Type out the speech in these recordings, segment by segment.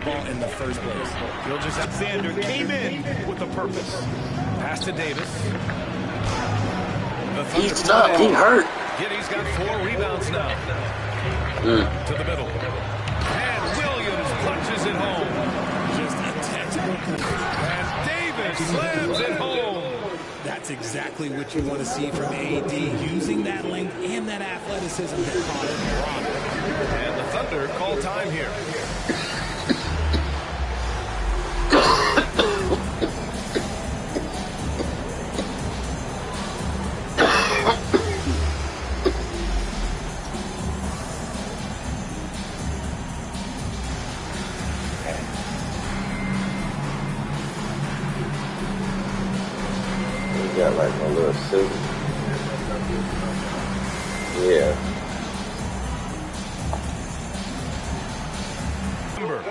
ball in the first place. Alexander came in with a purpose. Pass to Davis. He's up. He hurt. Giddy's got 4 rebounds now. To the middle. And Williams punches it home. Just a textbook. And Davis slams it home. That's exactly what you want to see from AD, using that length and that athleticism to call it wrong. And the Thunder call time here. Got like a little suit. Yeah.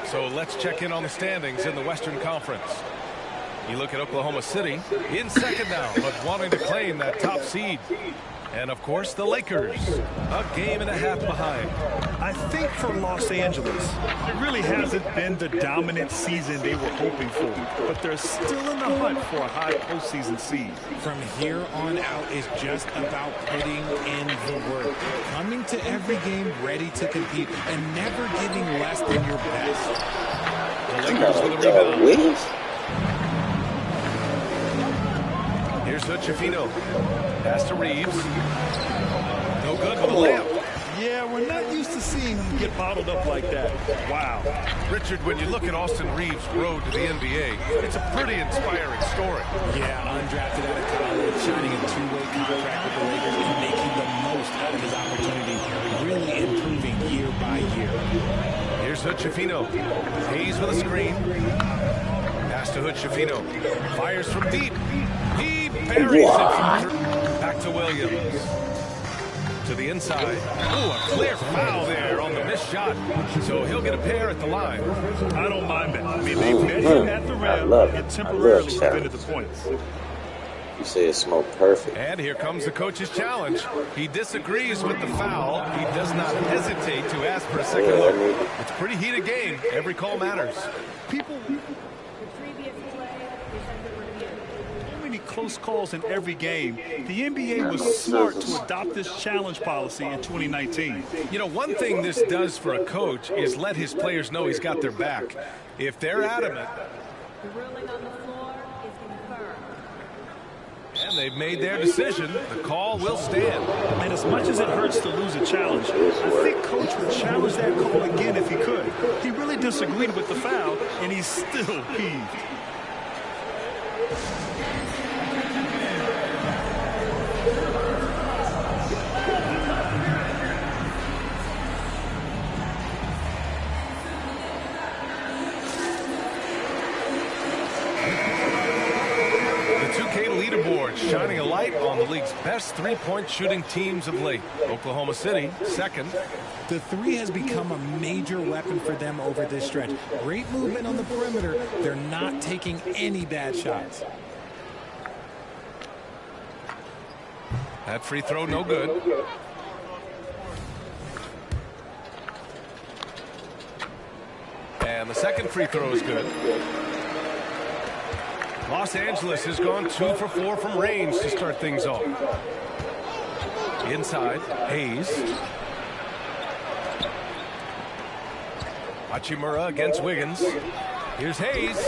So let's check in on the standings in the Western Conference. You look at Oklahoma City in second now, but wanting to claim that top seed. And of course the Lakers, a game and a half behind. I think for Los Angeles, it really hasn't been the dominant season they were hoping for, but they're still in the hunt for a high postseason seed. From here on out is just about putting in the work, coming to every game ready to compete, and never giving less than your best. The Lakers with a rebound. Here's Hood-Schifino. Pass to Reeves. No good with the layup. Yeah, we're not used to seeing him get bottled up like that. Wow. Richard, when you look at Austin Reeves' road to the NBA, it's a pretty inspiring story. Yeah, undrafted out of college, signing a two-way contract with the Lakers and making the most out of his opportunity, really improving year by year. Here's Hood-Schifino. Hayes with a screen. Pass to Hood-Schifino. Fires from deep. He buries it from through. Back to Williams. To the inside. Oh, a clear foul there on the missed shot. So he'll get a pair at the line. I don't mind that. I mean, they met him at the rim and temporarily prevented the points. You say it smoked perfect. And here comes the coach's challenge. He disagrees with the foul. He does not hesitate to ask for a second look. It's a pretty heated game. Every call matters. Close calls in every game. The NBA was smart to adopt this challenge policy in 2019. You know, one thing this does for a coach is let his players know he's got their back. If they're adamant, the ruling on the floor is confirmed. And they've made their decision, the call will stand. And as much as it hurts to lose a challenge, I think Coach would challenge that call again if he could. He really disagreed with the foul, and he's still peeved. Shining a light on the league's best three-point shooting teams of late. Oklahoma City, second. The three has become a major weapon for them over this stretch. Great movement on the perimeter. They're not taking any bad shots. That free throw, no good. And the second free throw is good. Los Angeles has gone 2 for 4 from range to start things off. Inside, Hayes. Hachimura against Wiggins. Here's Hayes.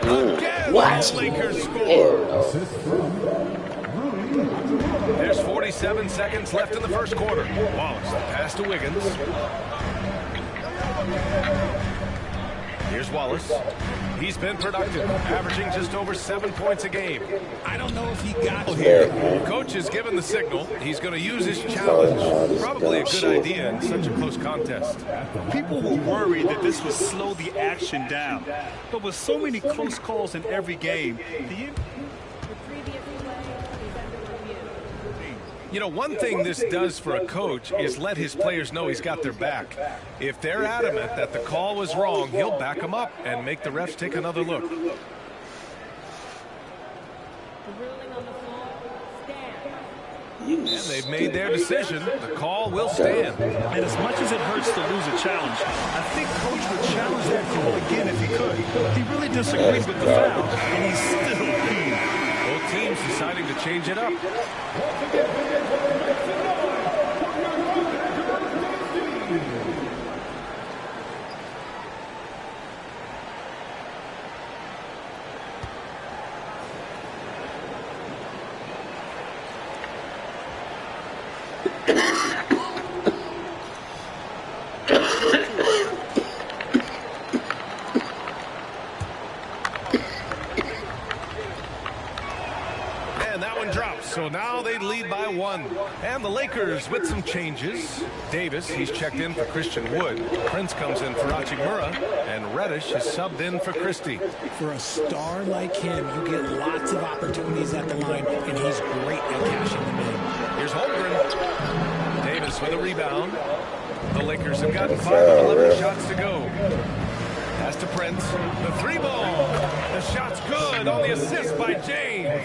Again, the Lakers score. There's 47 seconds left in the first quarter. Wallace, the pass to Wiggins. Here's Wallace. He's been productive, averaging just over 7 points a game. I don't know if he got here. Coach has given the signal. He's going to use his challenge. Probably a good idea in such a close contest. People were worried that this would slow the action down. But with so many close calls in every game, You know, one thing this does for a coach is let his players know he's got their back. If they're adamant that the call was wrong, he'll back them up and make the refs take another look. The ruling on the floor stands. And they've made their decision. The call will stand. And as much as it hurts to lose a challenge, I think Coach would challenge that call again if he could. He really disagreed with the foul, and he's still leading. Both teams deciding to change it up. So now they lead by 1. And the Lakers with some changes. Davis, he's checked in for Christian Wood. Prince comes in for Hachimura. And Reddish is subbed in for Christie. For a star like him, you get lots of opportunities at the line, and he's great at cashing them in. Here's Holmgren. Davis with a rebound. The Lakers have gotten 5 of 11 shots to go. Pass to Prince. The 3-ball. The shot's good on the assist by James.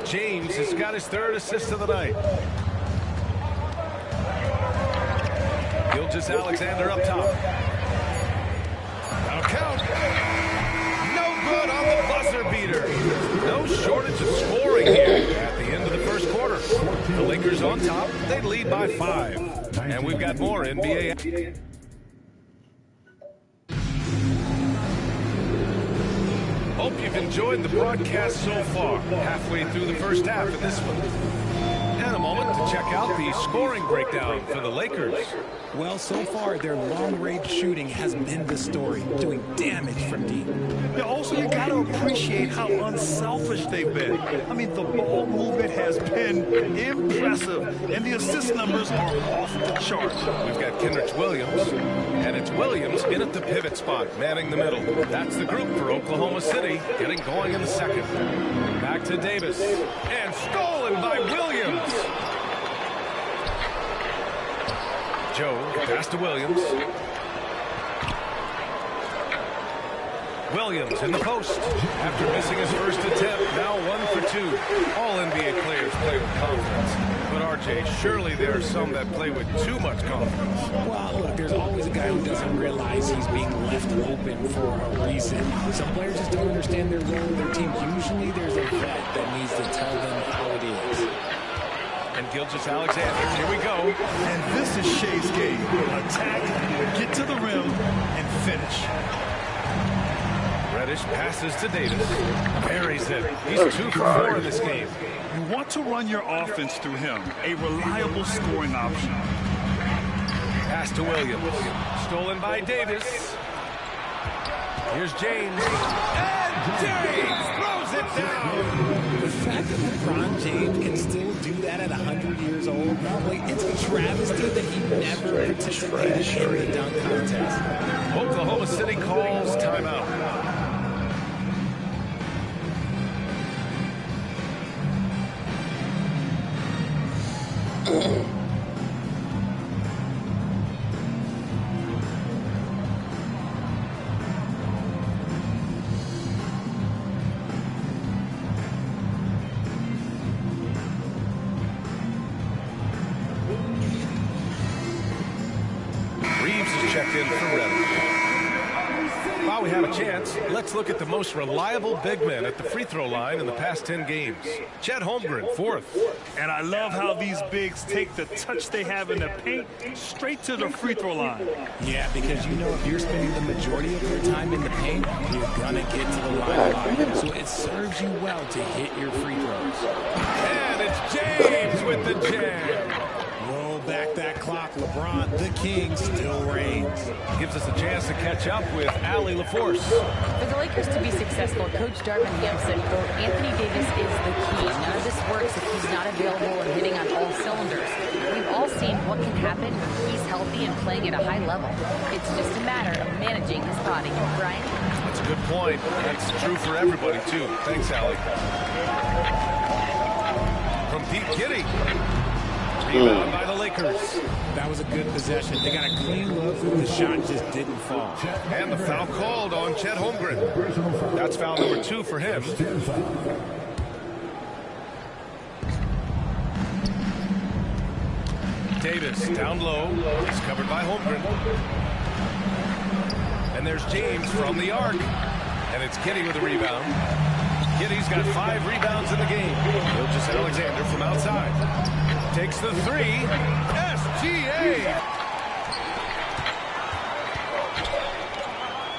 James has got his 3rd assist of the night. Gilgeous-Alexander up top. That'll count. No good on the buzzer beater. No shortage of scoring here at the end of the first quarter. The Lakers on top. They lead by 5. And we've got more NBA. Hope you've enjoyed the broadcast so far. Halfway through the first half of this one. And a moment to check out the scoring breakdown for the Lakers. Well, so far, their long-range shooting has been the story, doing damage from deep. Yeah, also, you got to appreciate how unselfish they've been. I mean, the ball movement has been impressive, and the assist numbers are off the chart. We've got Kenrich Williams, and it's Williams in at the pivot spot, manning the middle. That's the group for Oklahoma City, getting going in the second. Back to Davis, and stolen by Williams. Joe, pass to Williams. Williams in the post. After missing his first attempt, now 1 for 2. All NBA players play with confidence. But RJ, surely there are some that play with too much confidence. Well, look, there's always a guy who doesn't realize he's being left open for a reason. Some players just don't understand their role in their team. Usually there's a vet that needs to tell them how it is. And Gilgeous-Alexander, here we go. And this is Shea's game. Attack, get to the rim, and finish. Reddish passes to Davis. Buries it. He's 2 for 4 in this game. You want to run your offense through him. A reliable scoring option. Pass to Williams. Stolen by Davis. Here's James. And James throws it down. The fact that LeBron James can still do that at 100 years old, like, it's a travesty that he never participated in the dunk contest. Oklahoma City calls timeout. Checked in for Reddish. While we have a chance, let's look at the most reliable big men at the free throw line in the past 10 games. Chet Holmgren, 4th. And I love how these bigs take the touch they have in the paint straight to the free throw line. Yeah, because you know if you're spending the majority of your time in the paint, you're going to get to the line. So it serves you well to hit your free throws. And it's James with the jam. Roll back that clock. LeBron, the king, still reigns. Gives us a chance to catch up with Allie LaForce. For the Lakers to be successful, Coach Darvin Ham said, quote, Anthony Davis is the key. None of this works if he's not available and hitting on all cylinders. We've all seen what can happen when he's healthy and playing at a high level. It's just a matter of managing his body. Brian? That's a good point. That's true for everybody, too. Thanks, Allie. From Pete Giddy. Rebound by the Lakers. That was a good possession. They got a clean look. The shot just didn't fall. And the foul called on Chet Holmgren. That's foul number 2 for him. Davis down low. He's covered by Holmgren. And there's James from the arc. And it's Kitty with a rebound. Kitty's got 5 rebounds in the game. Gilgeous Alexander from outside. Takes the 3. SGA!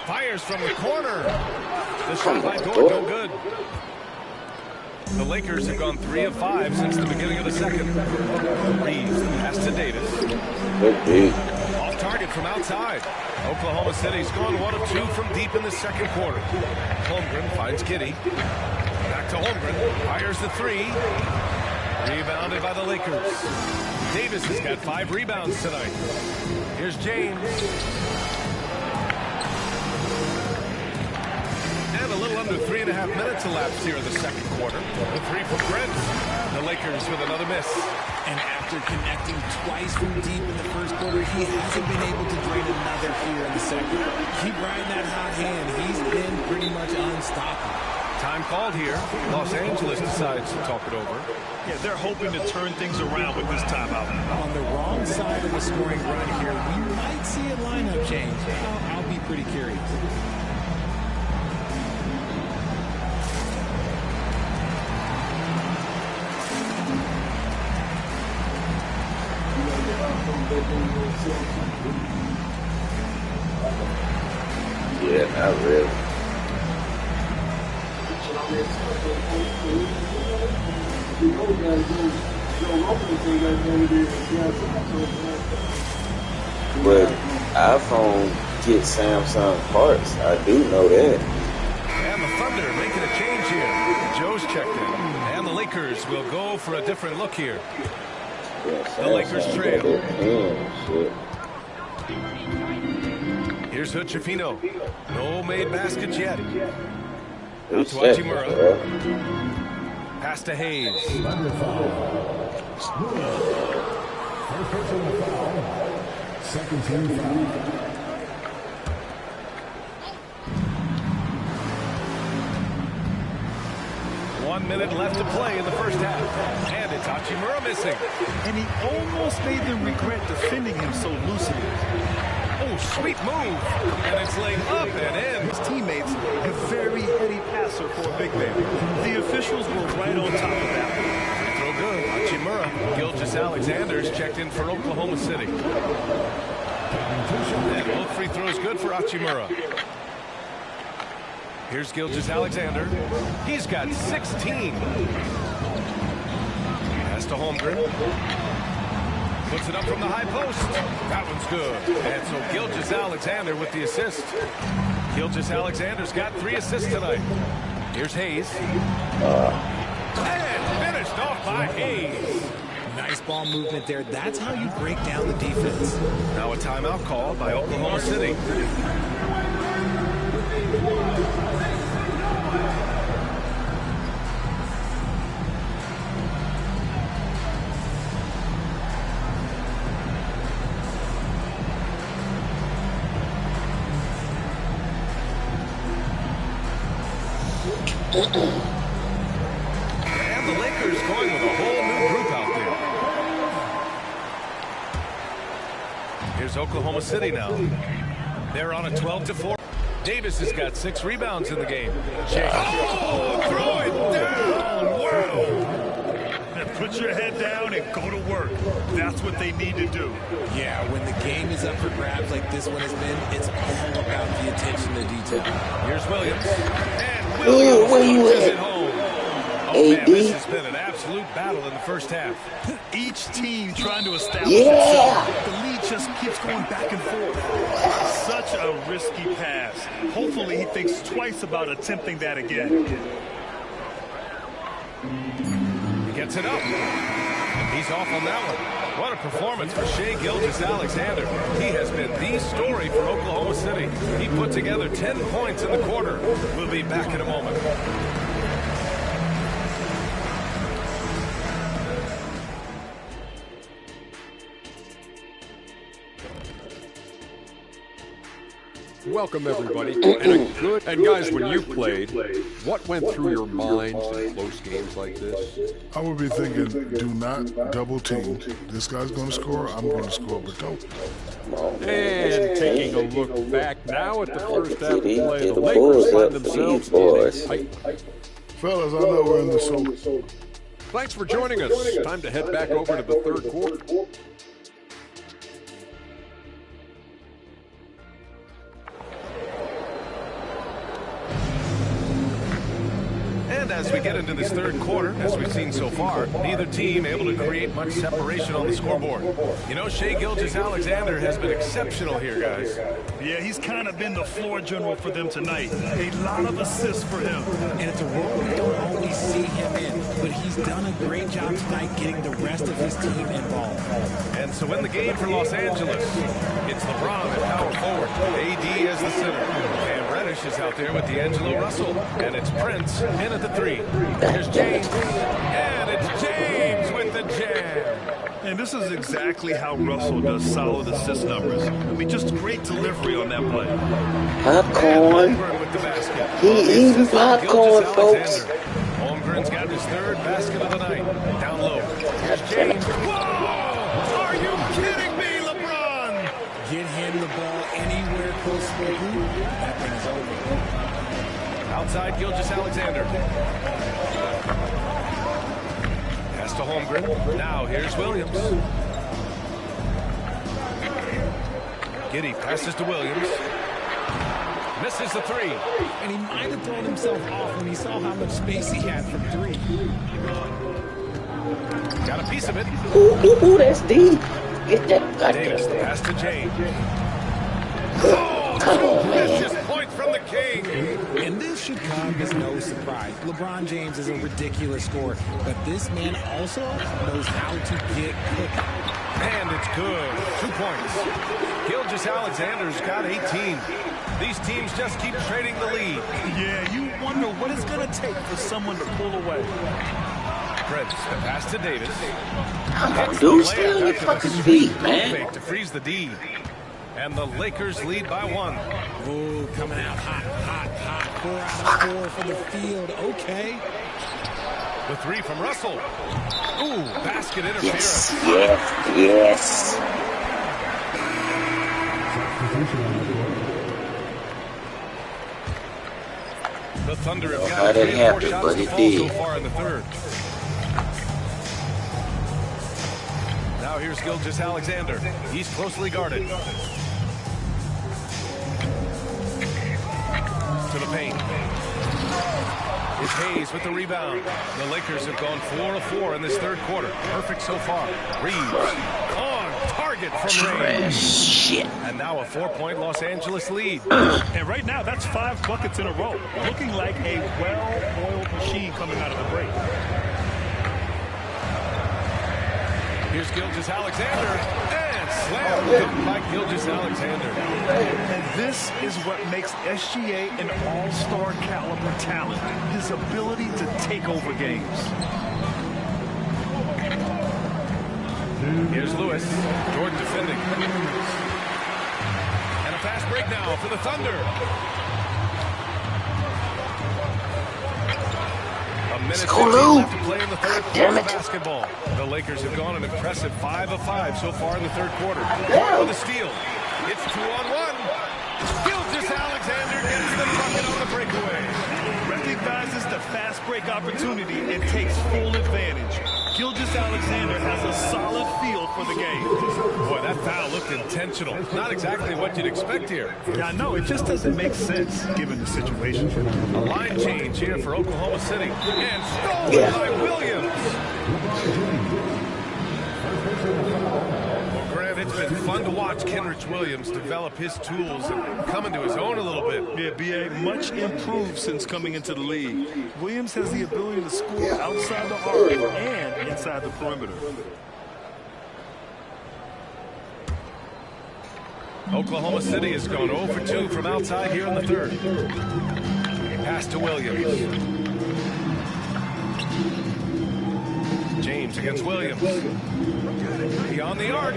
Fires from the corner. The shot by Gordon, no good. The Lakers have gone 3 of 5 since the beginning of the second. Reeves, pass to Davis. Off target from outside. Oklahoma City's gone 1 of 2 from deep in the second quarter. Holmgren finds Kitty. Back to Holmgren. Fires the 3. Rebounded by the Lakers. Davis has got 5 rebounds tonight. Here's James. And a little under 3.5 minutes elapsed here in the second quarter. The 3 from Brent. The Lakers with another miss. And after connecting twice from deep in the first quarter, he hasn't been able to drain another here in the second. Keep riding that hot hand. He's been pretty much unstoppable. Time called here. Los Angeles decides to talk it over. Yeah, they're hoping to turn things around with this timeout. On the wrong side of the scoring run here, we might see a lineup change. I'll be pretty curious. Yeah, not really. But iPhone gets Samsung parts. I do know that. And the Thunder making a change here. Joe's checked in. And the Lakers will go for a different look here. Yeah, The Lakers trail. Shit. Here's Hutchefino. No made baskets yet. Who's to that, Hachimura. bro? Pass to Hayes. Second team foul. 1 minute left to play in the first half. And it's Hachimura missing. And he almost made them regret defending him so loosely. Oh, sweet move. And it's laid up and in. His teammates, a very heady passer for a big man. The officials were right on top of that. Throw good. Hachimura. Gilgeous Alexander's checked in for Oklahoma City. And both free throws good for Hachimura. Here's Gilgeous Alexander. He's got 16. Pass to Holmgren. Puts it up from the high post. That one's good. And so Gilgeous Alexander with the assist. Gilgeous Alexander's got 3 assists tonight. Here's Hayes. And finished off by Hayes. Nice ball movement there. That's how you break down the defense. Now a timeout called by Oklahoma City. And the Lakers going with a whole new group out there. Here's Oklahoma City now. They're on a 12-4. Davis has got 6 rebounds in the game. Oh, throw it down! Wow! Put your head down and go to work. That's what they need to do. Yeah, when the game is up for grabs like this one has been, it's all about the attention to detail. Here's Williams. And Williams where you punches at? it home. Oh, AD? man, this has been an absolute battle in the first half. Each team trying to establish Yeah. itself. The lead just keeps going back and forth. Such a risky pass. Hopefully he thinks twice about attempting that again. He gets it up. He's off on that one. What a performance for Shai Gilgeous-Alexander. He has been the story for Oklahoma City. He put together 10 points in the quarter. We'll be back in a moment. welcome everybody. And guys, when you played, what went through your minds in close games like this? I would be thinking, do not double team. This guy's going to score, I'm going to score, but don't. And taking a look back now at the first half of play, the Lakers find themselves in a tight. Fellas, I know we're in the soul. Thanks for joining us. Time to head back over to the third quarter. And as we get into this third quarter, as we've seen so far, neither team able to create much separation on the scoreboard. You know, Shai Gilgeous-Alexander has been exceptional here, guys. Yeah, he's kind of been the floor general for them tonight. A lot of assists for him. And it's a role we don't always see him in, but he's done a great job tonight getting the rest of his team involved. And so in the game for Los Angeles, it's LeBron at power forward, AD as the center. Is out there with D'Angelo Russell, and it's Prince in at the three. Here's James, and it's James with the jam. And this is exactly how Russell does solid assist numbers. I mean, just great delivery on that play. Popcorn. With the basket. He eating popcorn, folks. Holmgren's got his third basket of the night. Down low. Here's James. Whoa! Are you kidding me, LeBron? Get him the ball anywhere close to the hoop. That thing is over. Outside Gilgeous-Alexander. Pass to Holmgren. Now here's Williams. Giddey passes to Williams. Misses the three. And he might have thrown himself off when he saw how much space he had from three. Got a piece of it. Ooh, that's deep. Get that Davis, the pass to James. Vicious point from the King. And this should come as no surprise. LeBron James is a ridiculous scorer, but this man also knows how to get cooking. And it's good. 2 points. Gilgeous-Alexander's got 18. These teams just keep trading the lead. Yeah, you wonder what it's going to take for someone to pull away. Prince, the pass to Davis. Dude, stay on your fucking feet, man. To freeze the D. And the Lakers lead by 1. Ooh, coming out hot. 4 out of 4 for the field. Okay. The three from Russell. Ooh, basket interference. Yes. The Thunder have got 3 or 4 shots to fall so far in the third. Now here's Gilgeous-Alexander. He's closely guarded. To the paint. It's Hayes with the rebound. The Lakers have gone 4 of 4 in this third quarter. Perfect so far. Reeves on target from range. Shit. And now a 4-point Los Angeles lead. And right now, that's 5 buckets in a row. Looking like a well-oiled machine coming out of the break. Here's Gilgeous-Alexander, and slammed by Gilgeous-Alexander. And this is what makes SGA an all-star caliber talent, his ability to take over games. Here's Lewis, Jordan defending. And a fast break now for the Thunder. Minute 15 left to play in the third quarter of basketball. The Lakers have gone an impressive 5 of 5 so far in the third quarter. With a steal. It's 2-on-1. Gilgeous-Alexander gets the bucket on the breakaway. Recognizes the fast break opportunity and takes full advantage. Gilgeous-Alexander has a solid feel for the game. Boy, that foul looked intentional. Not exactly what you'd expect here. Yeah, I know. It just doesn't make sense given the situation. A line change here for Oklahoma City. And stolen by Williams. Well, Grant, it's been fun to watch Kenrich Williams develop his tools and come into his own a little bit. Yeah, B.A. much improved since coming into the league. Williams has the ability to score outside the arc and inside the perimeter. Oklahoma City has gone 0 for 2 from outside here in the third. Pass to Williams. James against Williams. Beyond the arc.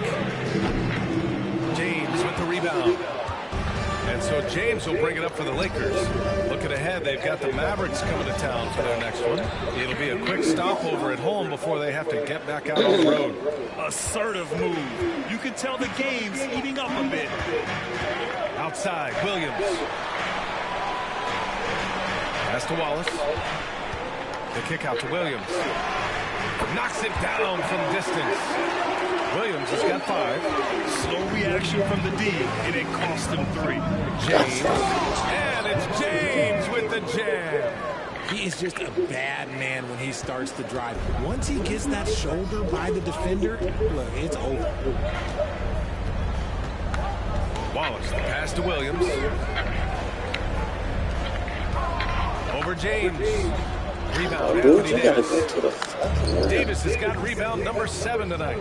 James with the rebound. And so James will bring it up for the Lakers. Looking ahead, they've got the Mavericks coming to town for their next one. It'll be a quick stopover at home before they have to get back out on the road. Assertive move. You can tell the game's heating up a bit. Outside, Williams. Pass to Wallace. The kick out to Williams. Knocks it down from distance. Williams has got 5. Slow reaction from the D, and it cost him 3. James. And it's James with the jam. He is just a bad man when he starts to drive. Once he gets that shoulder by the defender, look, it's over. Wallace, the pass to Williams. Over James. Rebound. Oh, dude, you gotta go to the fucking Davis has got rebound number 7 tonight.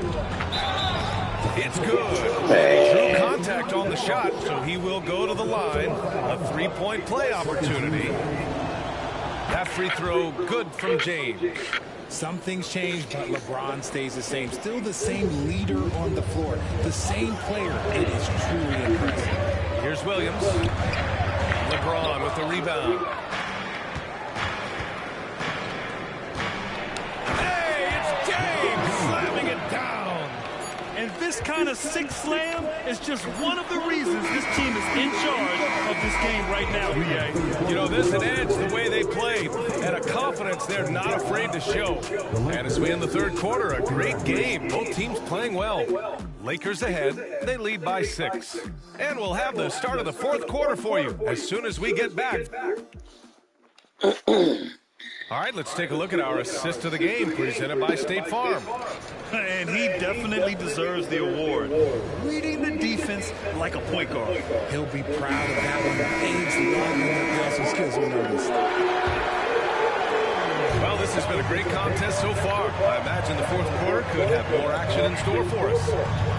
It's good. Man. True contact on the shot, so he will go to the line. A 3-point play opportunity. That free throw good from James. Some things change, but LeBron stays the same. Still the same leader on the floor. The same player. It is truly impressive. Here's Williams. LeBron with the rebound. And this kind of sick slam is just one of the reasons this team is in charge of this game right now, BA. You know, there's an edge the way they play and a confidence they're not afraid to show. And as we end the third quarter, a great game. Both teams playing well. Lakers ahead. They lead by 6. And we'll have the start of the fourth quarter for you as soon as we get back. All right, let's take a look at our assist of the game presented by State Farm. And he definitely deserves the award. Reading the defense like a point guard. He'll be proud of that one. Aides love when their passing skills are noticed. Well, this has been a great contest so far. I imagine the fourth quarter could have more action in store for us.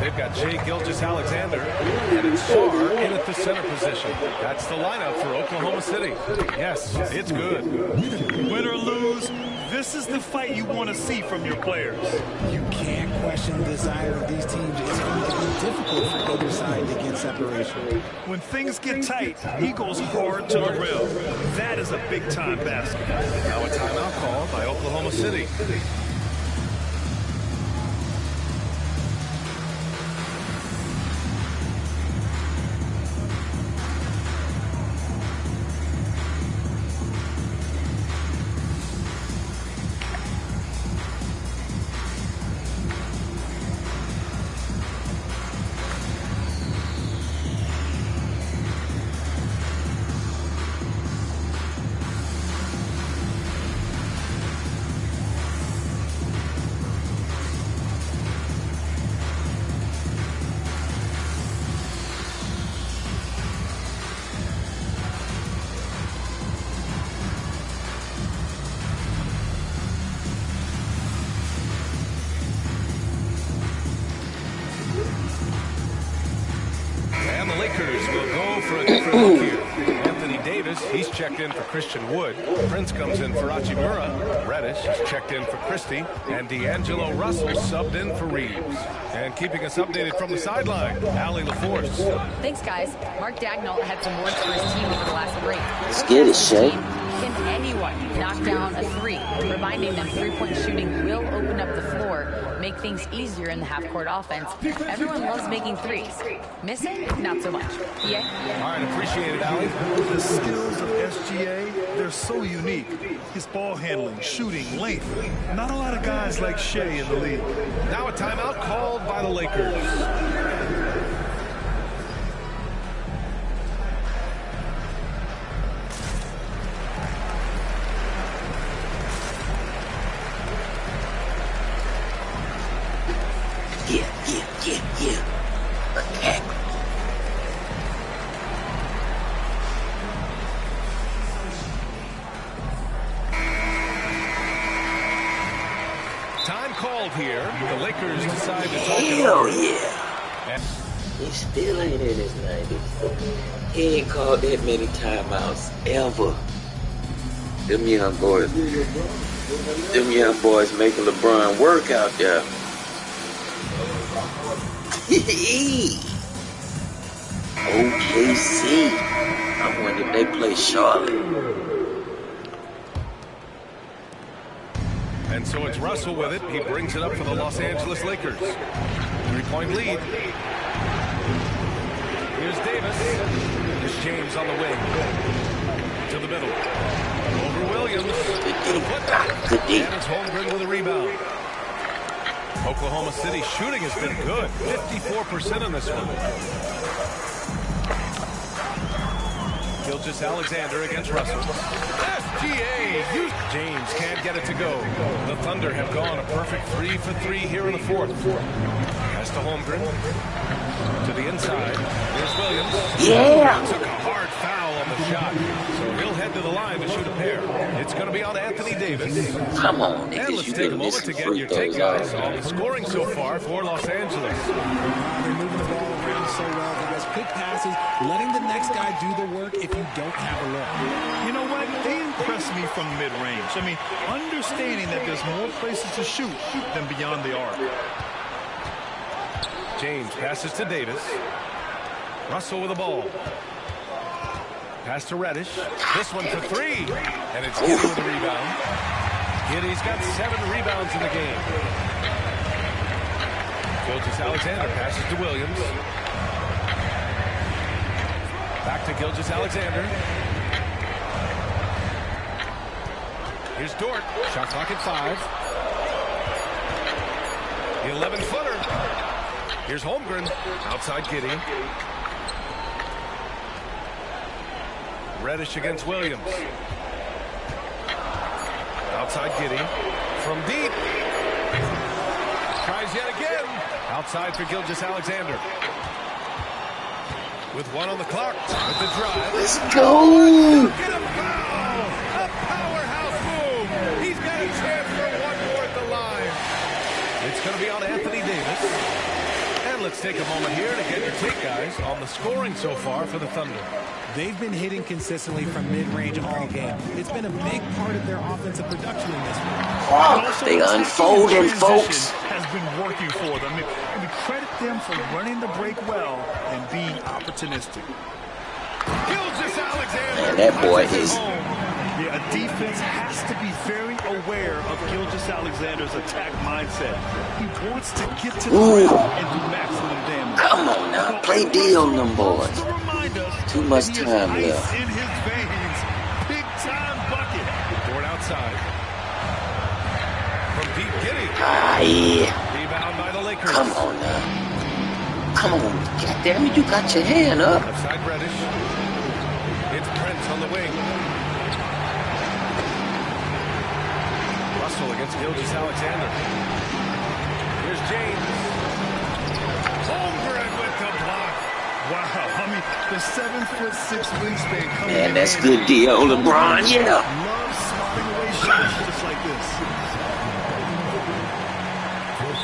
They've got Shai Gilgeous-Alexander and it's Sarr in at the center position. That's the lineup for Oklahoma City. Yes, it's good. Win or lose, this is the fight you want to see from your players. You can't question the desire of these teams. It's going to be difficult for either side to get separation. When things get tight, he goes hard to the rim. That is a big-time basket. Now a timeout called by Oklahoma City. Lakers will go for a different look here. Anthony Davis, he's checked in for Christian Wood. Prince comes in for Achimura. Reddish is checked in for Christie. And D'Angelo Russell subbed in for Reeves. And keeping us updated from the sideline, Allie LaForce. Thanks, guys. Mark Dagnall had some words for his team over the last break. Let's get it, Shay. Can anyone knock down a 3? Reminding them three-point shooting will open up the floor, make things easier in the half-court offense. Everyone loves making threes. Missing? Not so much. Yeah? All right, appreciate it, Allie. The skills of SGA, they're so unique. His ball handling, shooting, length. Not a lot of guys like Shea in the league. Now a timeout called by the Lakers. Yeah. Attack. Time called here. The Lakers decide to talk it Hell over. yeah. He still ain't in his 90s. He ain't called that many timeouts ever. Them young boys making LeBron work out there. OKC. I wonder if they play Charlotte. And so it's Russell with it. He brings it up for the Los Angeles Lakers. 3-point lead. Here's Davis. Here's James on the wing. To the middle. Over Williams. To the putback. And it's Holmgren with a rebound. Oklahoma City shooting has been good. 54% in this one. Gilgeous-Alexander against Russell. SGA. James can't get it to go. The Thunder have gone a perfect 3 for 3 here in the fourth. Pass to Holmgren. To the inside. Here's Williams. Yeah. Took a hard foul on the shot. So he'll head to the line to shoot a pair. It's going to be on Anthony Davis. Come on, niggas. And let's take a moment to get your take, guys, on the scoring so far for Los Angeles. They're moving the ball around so well. Guys, quick passes, letting the next guy do the work if you don't have a look. You know what? They impress me from mid-range. I mean, understanding that there's more places to shoot than beyond the arc. James passes to Davis. Russell with the ball. Pass to Reddish. This one for 3. And it's Giddy with the rebound. Giddy's got 7 rebounds in the game. Gilgeous-Alexander passes to Williams. Back to Gilgeous-Alexander. Here's Dort. Shot clock at 5. The 11-footer. Here's Holmgren. Outside Giddy. Reddish against Williams. Outside Giddy. From deep. Tries yet again. Outside for Gilgeous-Alexander. With 1 on the clock. With the drive. Let's go. Get a foul. A powerhouse move. He's got a chance for 1 more at the line. It's going to be on Anthony Davis. And let's take a moment here to get your take, guys, on the scoring so far for the Thunder. They've been hitting consistently from mid-range all game. It's been a big part of their offensive production in this one. They unfolding, folks. Has been working for them. And we credit them for running the break well and being opportunistic. Gilgeous-Alexander. Man, that boy is... Yeah, a defense has to be very aware of Gilgeous-Alexander's attack mindset. He wants to get to the rim and do maximum damage. Come on now, play D on them boys. Too much time left. In his veins, big time bucket. Board outside. From deep Giddy. Ah, yeah. Rebound by the Lakers. Come on now. Come on. God damn it, you got your hand up. Left side Reddish. It's Prince on the wing. Russell against Gilgeous-Alexander. Here's James. Holmgren with the block. Wow, I mean, the 7'6" wingspan coming Man, in that's handy. good deal, LeBron. Yeah. Love swatting away shots just like this.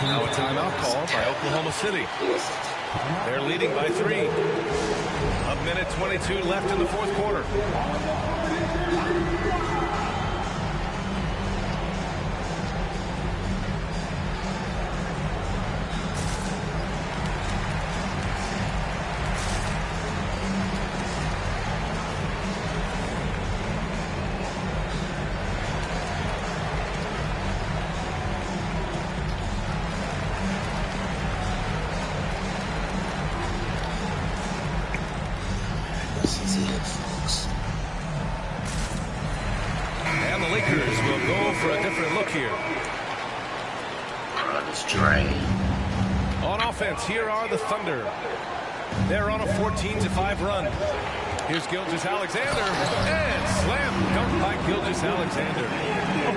Now a timeout call by Oklahoma City. They're leading by 3. 1:22 left in the fourth quarter. And the Lakers will go for a different look here. On this train. On offense, here are the Thunder. They're on a 14-5 run. Here's Gilgeous-Alexander. And slam dunk by Gilgeous-Alexander.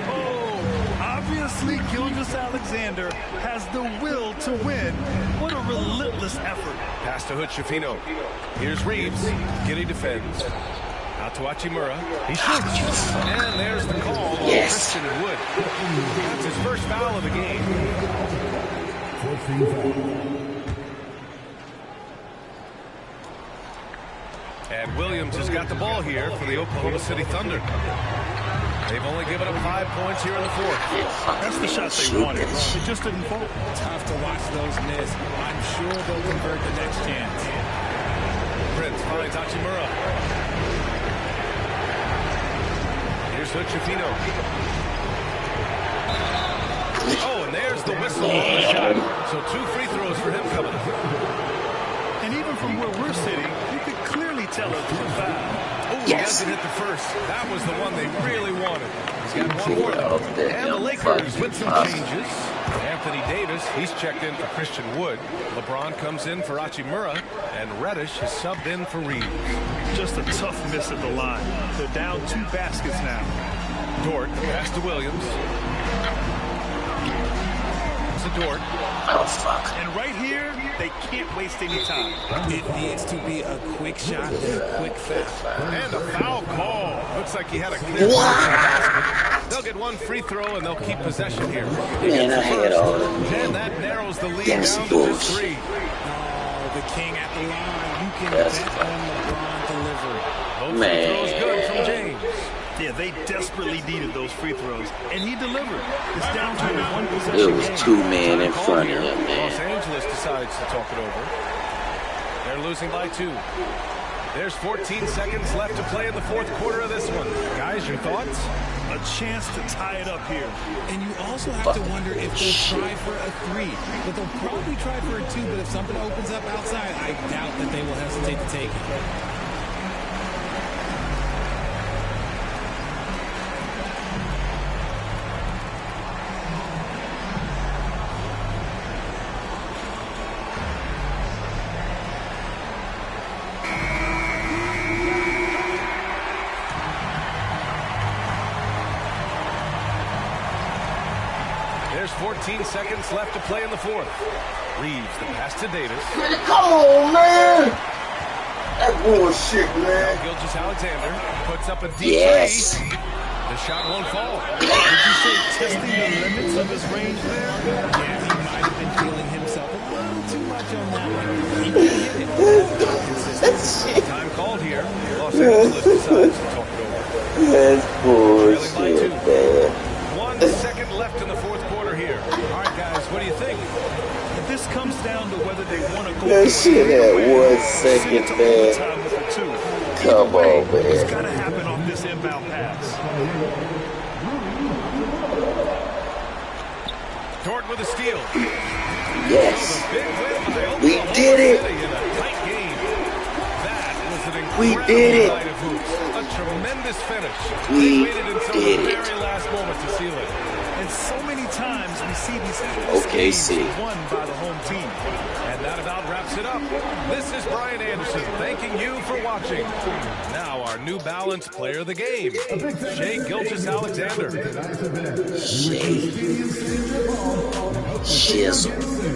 Oh, obviously Gilgeous-Alexander has the will to win. What a relentless effort. Pass to Hood-Schifino. Here's Reeves. Giddy defends. Out to Hachimura. He shoots. And there's the call on Christian Wood. That's his first foul of the game. And Williams has got the ball here for the Oklahoma City Thunder. They've only given up 5 points here in the fourth. That's the shot they wanted. It just didn't fall. Tough to watch those miss. I'm sure they'll convert the next chance. finds Hachimura. Here's Hood-Schifino. Oh, and there's the whistle on the shot. So 2 free throws for him coming. And even from where we're sitting, you could clearly tell it was a foul. Oh, he doesn't hit the first. That was the one they really wanted. He's got one more, though. And the Lakers with some changes. Anthony Davis, he's checked in for Christian Wood. LeBron comes in for Hachimura. And Reddish is subbed in for Reeves. Just a tough miss at the line. They're down 2 baskets now. Dort, pass to Williams. To Dort. Oh, fuck. And right here, they can't waste any time. It needs to be a quick shot and a quick foul. And a foul call. Looks like he had a clear basket. They'll get 1 free throw, and they'll keep possession here. Man, I had all of them. And that narrows the lead That's down to just bullshit. 3. Oh, the king at the line. You can bet on LeBron delivering. Both free throws good from James. Yeah, they desperately needed those free throws, and he delivered. It's down to a 1 possession It was game. 2 men in Call front here. of him, man. Los Angeles decides to talk it over. They're losing by 2. There's 14 seconds left to play in the 4th quarter of this one. Guys, your thoughts? A chance to tie it up here. And you also have to wonder if they'll try for a 3. But they'll probably try for a 2. But if something opens up outside, I doubt that they will hesitate to take it. There's 14 seconds left to play in the 4th. Reeves the pass to Davis. Come on, man. That bullshit, man. Gilgeous-Alexander puts up a deep Yes. 3. The shot won't fall. Did you say testing the limits of his range there? Yeah, he might have been feeling himself a little too much on that one. He can hit it. Time called here. Los Angeles decides to talk it over. That's Trailing by 2. bullshit, man. 1 second left in the 4th quarter here. All right, guys, what do you think? This comes down to whether they want to go That shit at 1 send second, it to man. overtime with a 2. Come on, It's man. got to happen on this inbound pass. Dort with a steal. Yes. Big win by We Oklahoma did it. City in a tight game. That was an We incredible did it. night of hoops. A tremendous finish. We They waited until did the it. very last moment to seal it. And so many times we see these OKC. games won by the home team. And that about wraps it up. This is Brian Anderson thanking you for watching. Now our New Balance player of the game, Shai Gilgeous-Alexander. Shizzle.